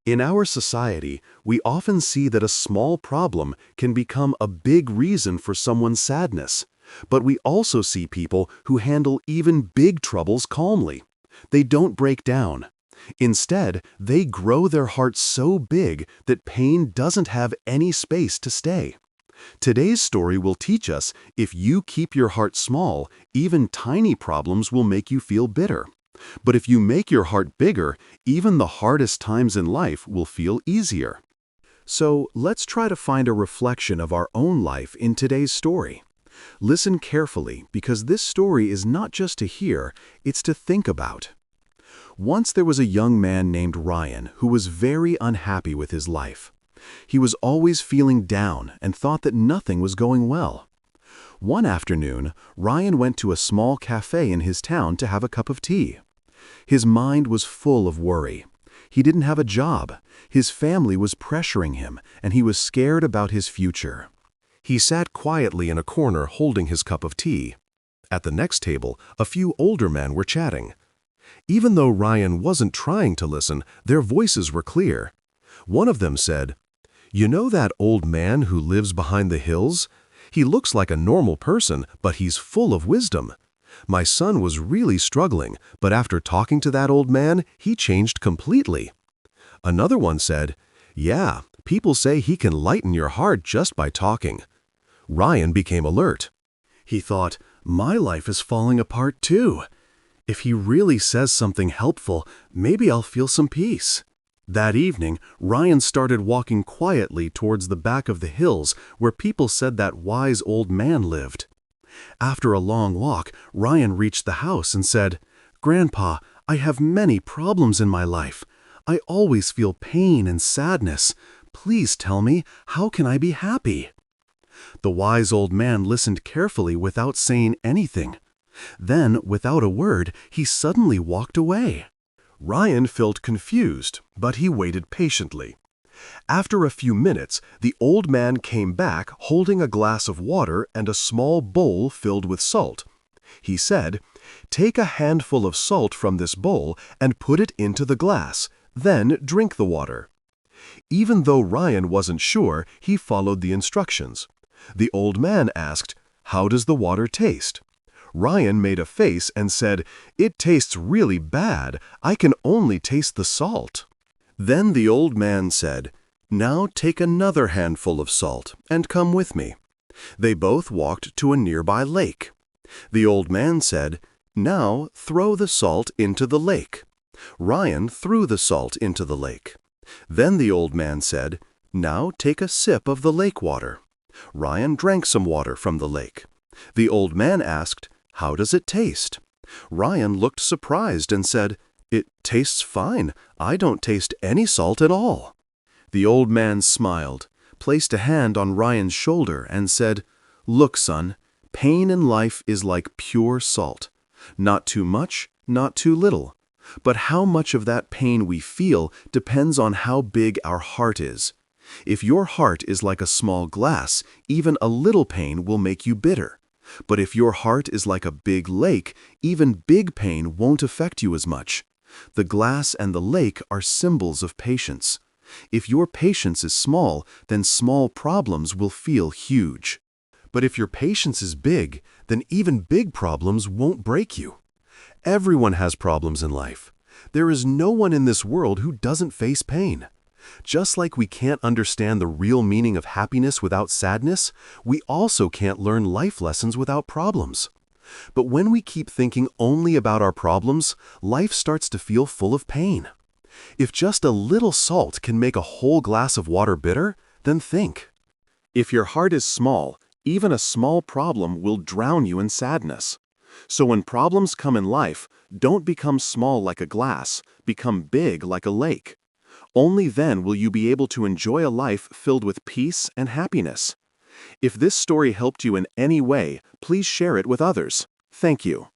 In our society, we often see that a small problem can become a big reason for someone's sadness. But we also see people who handle even big troubles calmly. They don't break down. Instead, they grow their hearts so big that pain doesn't have any space to stay. Today's story will teach us if you keep your heart small, even tiny problems will make you feel bitter. But if you make your heart bigger, even the hardest times in life will feel easier. So let's try to find a reflection of our own life in today's story. Listen carefully, because this story is not just to hear, it's to think about. Once there was a young man named Ryan who was very unhappy with his life. He was always feeling down and thought that nothing was going well. One afternoon, Ryan went to a small cafe in his town to have a cup of tea. His mind was full of worry. He didn't have a job, his family was pressuring him, and he was scared about his future. He sat quietly in a corner holding his cup of tea. At the next table, a few older men were chatting. Even though Ryan wasn't trying to listen, their voices were clear. One of them said, "You know that old man who lives behind the hills? He looks like a normal person, but he's full of wisdom. My son was really struggling, but after talking to that old man, he changed completely." Another one said, "Yeah, people say he can lighten your heart just by talking." Ryan became alert. He thought, my life is falling apart too. If he really says something helpful, maybe I'll feel some peace. That evening, Ryan started walking quietly towards the back of the hills where people said that wise old man lived. After a long walk, Ryan reached the house and said, "Grandpa, I have many problems in my life. I always feel pain and sadness. Please tell me, how can I be happy?" The wise old man listened carefully without saying anything. Then, without a word, he suddenly walked away. Ryan felt confused, but he waited patiently. After a few minutes, the old man came back holding a glass of water and a small bowl filled with salt. He said, "Take a handful of salt from this bowl and put it into the glass, then drink the water." Even though Ryan wasn't sure, he followed the instructions. The old man asked, "How does the water taste?" Ryan made a face and said, "It tastes really bad. I can only taste the salt." Then the old man said, "Now take another handful of salt and come with me." They both walked to a nearby lake. The old man said, "Now throw the salt into the lake." Ryan threw the salt into the lake. Then the old man said, "Now take a sip of the lake water." Ryan drank some water from the lake. The old man asked, "How does it taste?" Ryan looked surprised and said, "It tastes fine. I don't taste any salt at all." The old man smiled, placed a hand on Ryan's shoulder and said, "Look, son, pain in life is like pure salt. Not too much, not too little. But how much of that pain we feel depends on how big our heart is. If your heart is like a small glass, even a little pain will make you bitter. But if your heart is like a big lake, even big pain won't affect you as much. The glass and the lake are symbols of patience. If your patience is small, then small problems will feel huge. But if your patience is big, then even big problems won't break you. Everyone has problems in life. There is no one in this world who doesn't face pain. Just like we can't understand the real meaning of happiness without sadness, we also can't learn life lessons without problems. But when we keep thinking only about our problems, life starts to feel full of pain. If just a little salt can make a whole glass of water bitter, then think. If your heart is small, even a small problem will drown you in sadness. So when problems come in life, don't become small like a glass, become big like a lake. Only then will you be able to enjoy a life filled with peace and happiness. If this story helped you in any way, please share it with others. Thank you.